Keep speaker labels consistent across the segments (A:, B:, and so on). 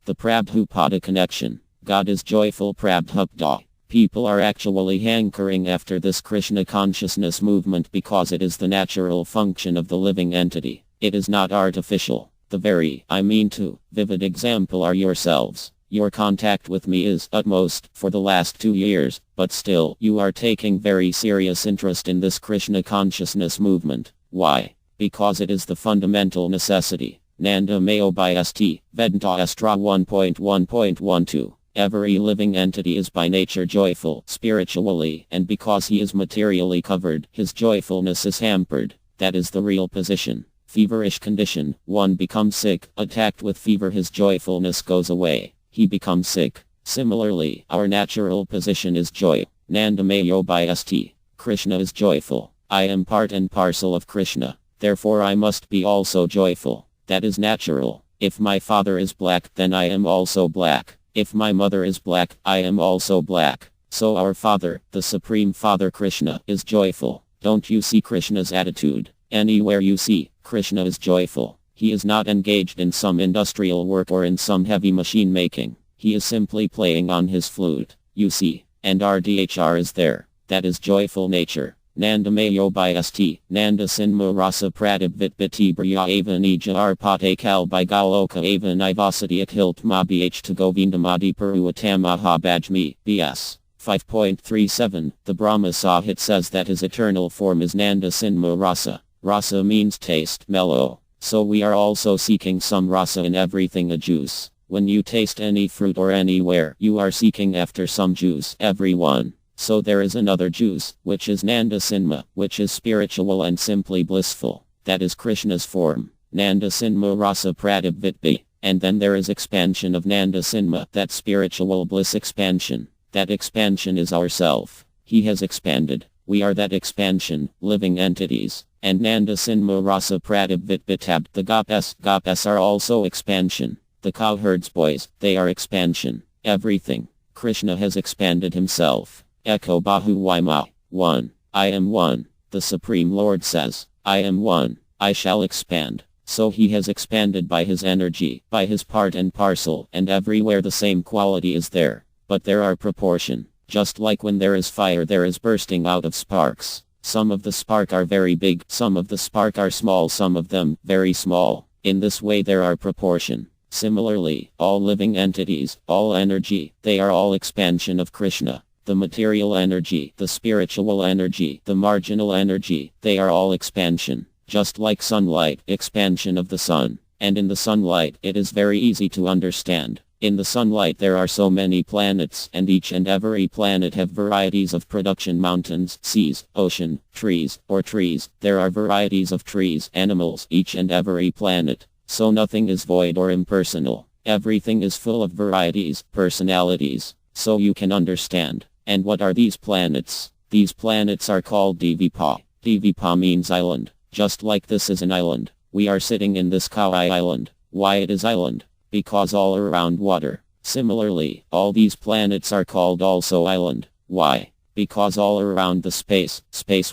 A: The Prabhupada connection. God is joyful Prabhupada. People are actually hankering after this Krishna consciousness movement because it is the natural function of the living entity. It is not artificial. The very, vivid example are yourselves. Your contact with me is utmost for the last 2 years, but still you are taking very serious interest in this Krishna consciousness movement. Why? Because it is the fundamental necessity. Nanda Mayo by St. Vedanta Astra 1.1.12. Every living entity is by nature joyful, spiritually, and because he is materially covered, his joyfulness is hampered. That is the real position. Feverish condition, one becomes sick, attacked with fever his joyfulness goes away. He becomes sick. Similarly, our natural position is joy. Nanda Mayo by St. Krishna is joyful. I am part and parcel of Krishna. Therefore I must be also joyful. That is natural. If my father is black, then I am also black. If my mother is black, I am also black. So our Father, the Supreme Father Krishna, is joyful. Don't you see Krishna's attitude? Anywhere you see, Krishna is joyful. He is not engaged in some industrial work or in some heavy machine making. He is simply playing on his flute. You see, and RDHR is there. That is joyful nature. Nanda Mayo by St. Nanda Sinma Rasa Pradip Vitbiti Briya Ava Nija Arpate Kal by Galoka Ava Nivasati Akhilt Mabih to Govindamadi Paruatamaha Bajmi, BS. 5.37, the Brahma Sahit says that his eternal form is Nanda Sinma Rasa. Rasa means taste, mellow. So we are also seeking some rasa in everything a juice. When you taste any fruit or anywhere, you are seeking after some juice, everyone. So there is another juice, which is Nanda Sinma, which is spiritual and simply blissful. That is Krishna's form. Nanda Sinma Rasa Pradip Vitbi. And then there is expansion of Nanda Sinma, that spiritual bliss expansion. That expansion is ourself. He has expanded. We are that expansion, living entities. And Nanda Sinma Rasa Pradip Vitbitab, the Gopes are also expansion. The cowherds boys, they are expansion. Everything. Krishna has expanded himself. Eko Bahu Waima. 1. I am one. The Supreme Lord says, I am one. I shall expand. So he has expanded by his energy, by his part and parcel, and everywhere the same quality is there. But there are proportion. Just like when there is fire there is bursting out of sparks. Some of the spark are very big, some of the spark are small, some of them very small. In this way there are proportion. Similarly, all living entities, all energy, they are all expansion of Krishna. The material energy, the spiritual energy, the marginal energy, they are all expansion. Just like sunlight, expansion of the sun. And in the sunlight, it is very easy to understand. In the sunlight there are so many planets, and each and every planet have varieties of production: mountains, seas, ocean, trees, or trees. There are varieties of trees, animals, each and every planet. So nothing is void or impersonal. Everything is full of varieties, personalities. So you can understand. And what are these planets? These planets are called Dvipa. Dvipa means island. Just like this is an island. We are sitting in this Kauai island. Why it is island? Because all around water. Similarly, all these planets are called also island. Why? Because all around the space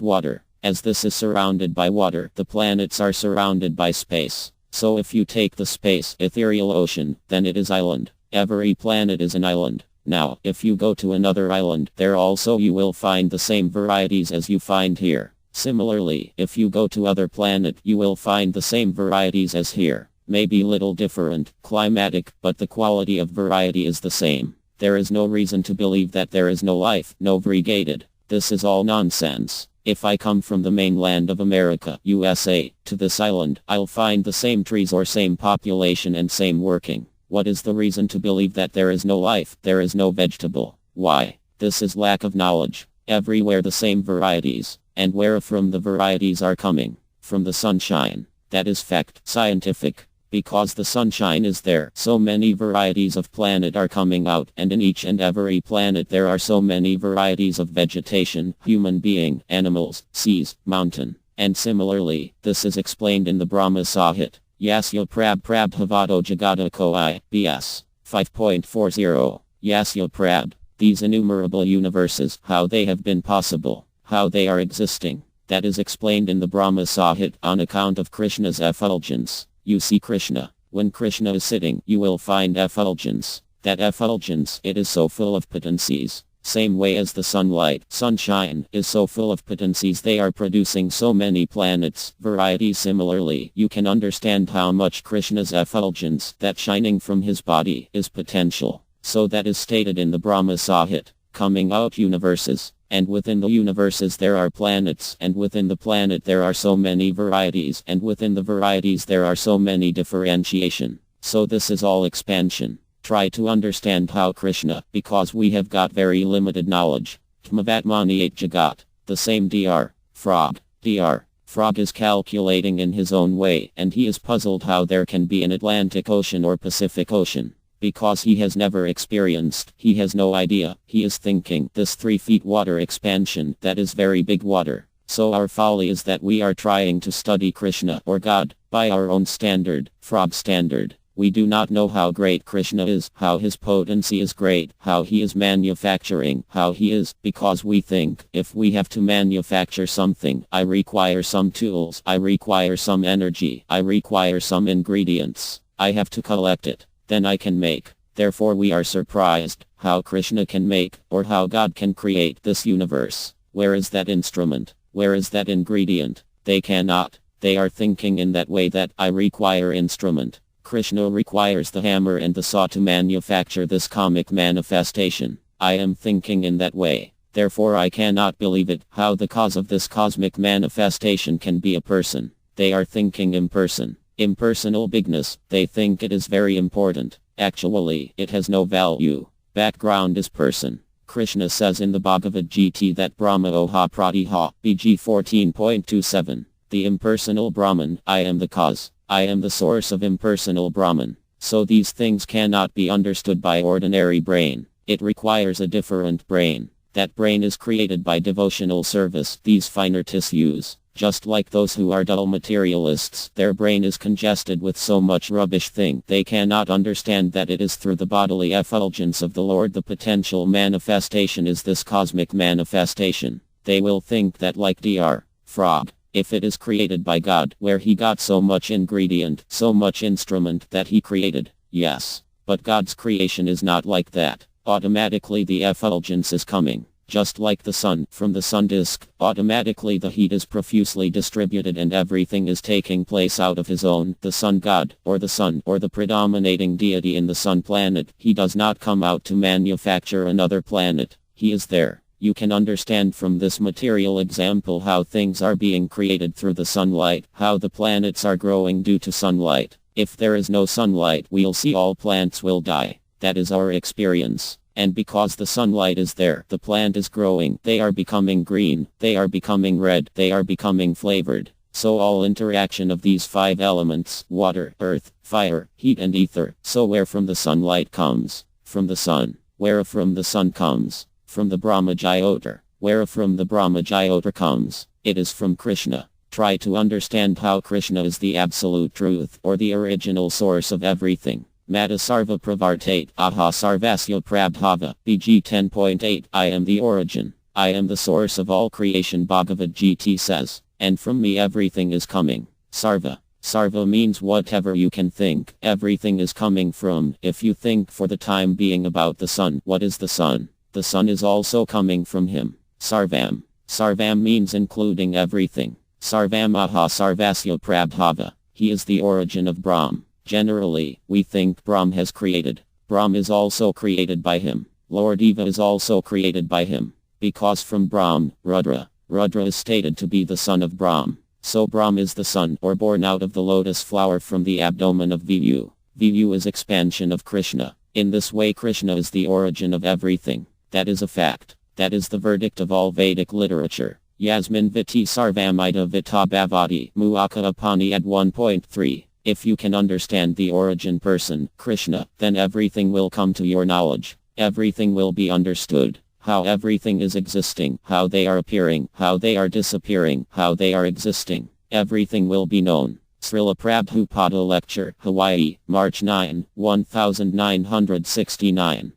A: water. As this is surrounded by water, the planets are surrounded by space. So if you take the space, ethereal ocean, then it is island. Every planet is an island. Now, if you go to another island, there also you will find the same varieties as you find here. Similarly, if you go to other planet, you will find the same varieties as here. Maybe little different, climatic, but the quality of variety is the same. There is no reason to believe that there is no life, no variegated. This is all nonsense. If I come from the mainland of America, USA, to this island, I'll find the same trees or same population and same working. What is the reason to believe that there is no life, there is no vegetable? Why? This is lack of knowledge. Everywhere the same varieties. And where from the varieties are coming? From the sunshine. That is fact, scientific. Because the sunshine is there, so many varieties of planet are coming out, and in each and every planet there are so many varieties of vegetation, human being, animals, seas, mountain. And similarly, this is explained in the Brahma Sahit. Yasya Prabhupado Jagata Koi, BS. 5.40. Yasya Prab. These innumerable universes, how they have been possible, how they are existing. That is explained in the Brahma Sahit on account of Krishna's effulgence. You see Krishna. When Krishna is sitting, you will find effulgence. That effulgence, it is so full of potencies. Same way as the sunlight, sunshine, is so full of potencies, they are producing so many planets, varieties. Similarly, you can understand how much Krishna's effulgence, that shining from his body, is potential. So that is stated in the Brahma Sahit, coming out universes. And within the universes there are planets, and within the planet there are so many varieties, and within the varieties there are so many differentiation. So this is all expansion. Try to understand how Krishna, because we have got very limited knowledge. Tmavatmani 8 Jagat, the same Dr. Frog. Dr. Frog is calculating in his own way, and he is puzzled how there can be an Atlantic Ocean or Pacific Ocean. Because he has never experienced, he has no idea, he is thinking this 3 feet water expansion, that is very big water. So our folly is that we are trying to study Krishna or God, by our own standard, frog standard. We do not know how great Krishna is, how his potency is great, how he is manufacturing, how he is, because we think, if we have to manufacture something, I require some tools, I require some energy, I require some ingredients, I have to collect it, then I can make. Therefore we are surprised, how Krishna can make, or how God can create this universe. Where is that instrument? Where is that ingredient? They cannot. They are thinking in that way that I require instrument. Krishna requires the hammer and the saw to manufacture this comic manifestation. I am thinking in that way. Therefore I cannot believe it, how the cause of this cosmic manifestation can be a person. They are thinking imperson. Impersonal bigness, they think it is very important. Actually, it has no value. Background is person. Krishna says in the Bhagavad Gita that Brahma Oha Pratiha, BG 14.27. The impersonal Brahman, I am the cause. I am the source of impersonal Brahman. So these things cannot be understood by ordinary brain. It requires a different brain. That brain is created by devotional service, these finer tissues. Just like those who are dull materialists, their brain is congested with so much rubbish thing, they cannot understand that it is through the bodily effulgence of the Lord the potential manifestation is this cosmic manifestation. They will think that like Dr. Frog. If it is created by God, where he got so much ingredient, so much instrument that he created, yes. But God's creation is not like that. Automatically the effulgence is coming. Just like the sun, from the sun disk, automatically the heat is profusely distributed and everything is taking place out of his own. The sun god, or the sun, or the predominating deity in the sun planet, he does not come out to manufacture another planet. He is there. You can understand from this material example how things are being created through the sunlight, how the planets are growing due to sunlight. If there is no sunlight, we'll see all plants will die. That is our experience. And because the sunlight is there, the plant is growing, they are becoming green, they are becoming red, they are becoming flavored. So all interaction of these 5 elements, water, earth, fire, heat and ether, so where from the sunlight comes? From the sun. Where from the sun comes? From the Brahma Jyotir. Where from the Brahma Jyotir comes? It is from Krishna. Try to understand how Krishna is the absolute truth, or the original source of everything. Mata Sarva Pravartate, Aha Sarvasya Prabhava, BG 10.8. I am the origin. I am the source of all creation, Bhagavad Gita says. And from me everything is coming. Sarva. Sarva means whatever you can think, everything is coming from. If you think for the time being about the sun, what is the sun? The sun is also coming from him. Sarvam. Sarvam means including everything. Sarvam Aha Sarvasya Prabhava. He is the origin of Brahm. Generally, we think Brahm has created. Brahm is also created by him. Lord Eva is also created by him. Because from Brahm, Rudra. Rudra is stated to be the son of Brahm. So Brahm is the son, or born out of the lotus flower from the abdomen of Viyu. Viyu is expansion of Krishna. In this way Krishna is the origin of everything. That is a fact. That is the verdict of all Vedic literature. Yasmin Viti Sarvamita Vita Bhavati Muaka Apani at 1.3. If you can understand the origin person, Krishna, then everything will come to your knowledge. Everything will be understood. How everything is existing, how they are appearing, how they are disappearing, how they are existing. Everything will be known. Srila Prabhupada Lecture, Hawaii, March 9, 1969.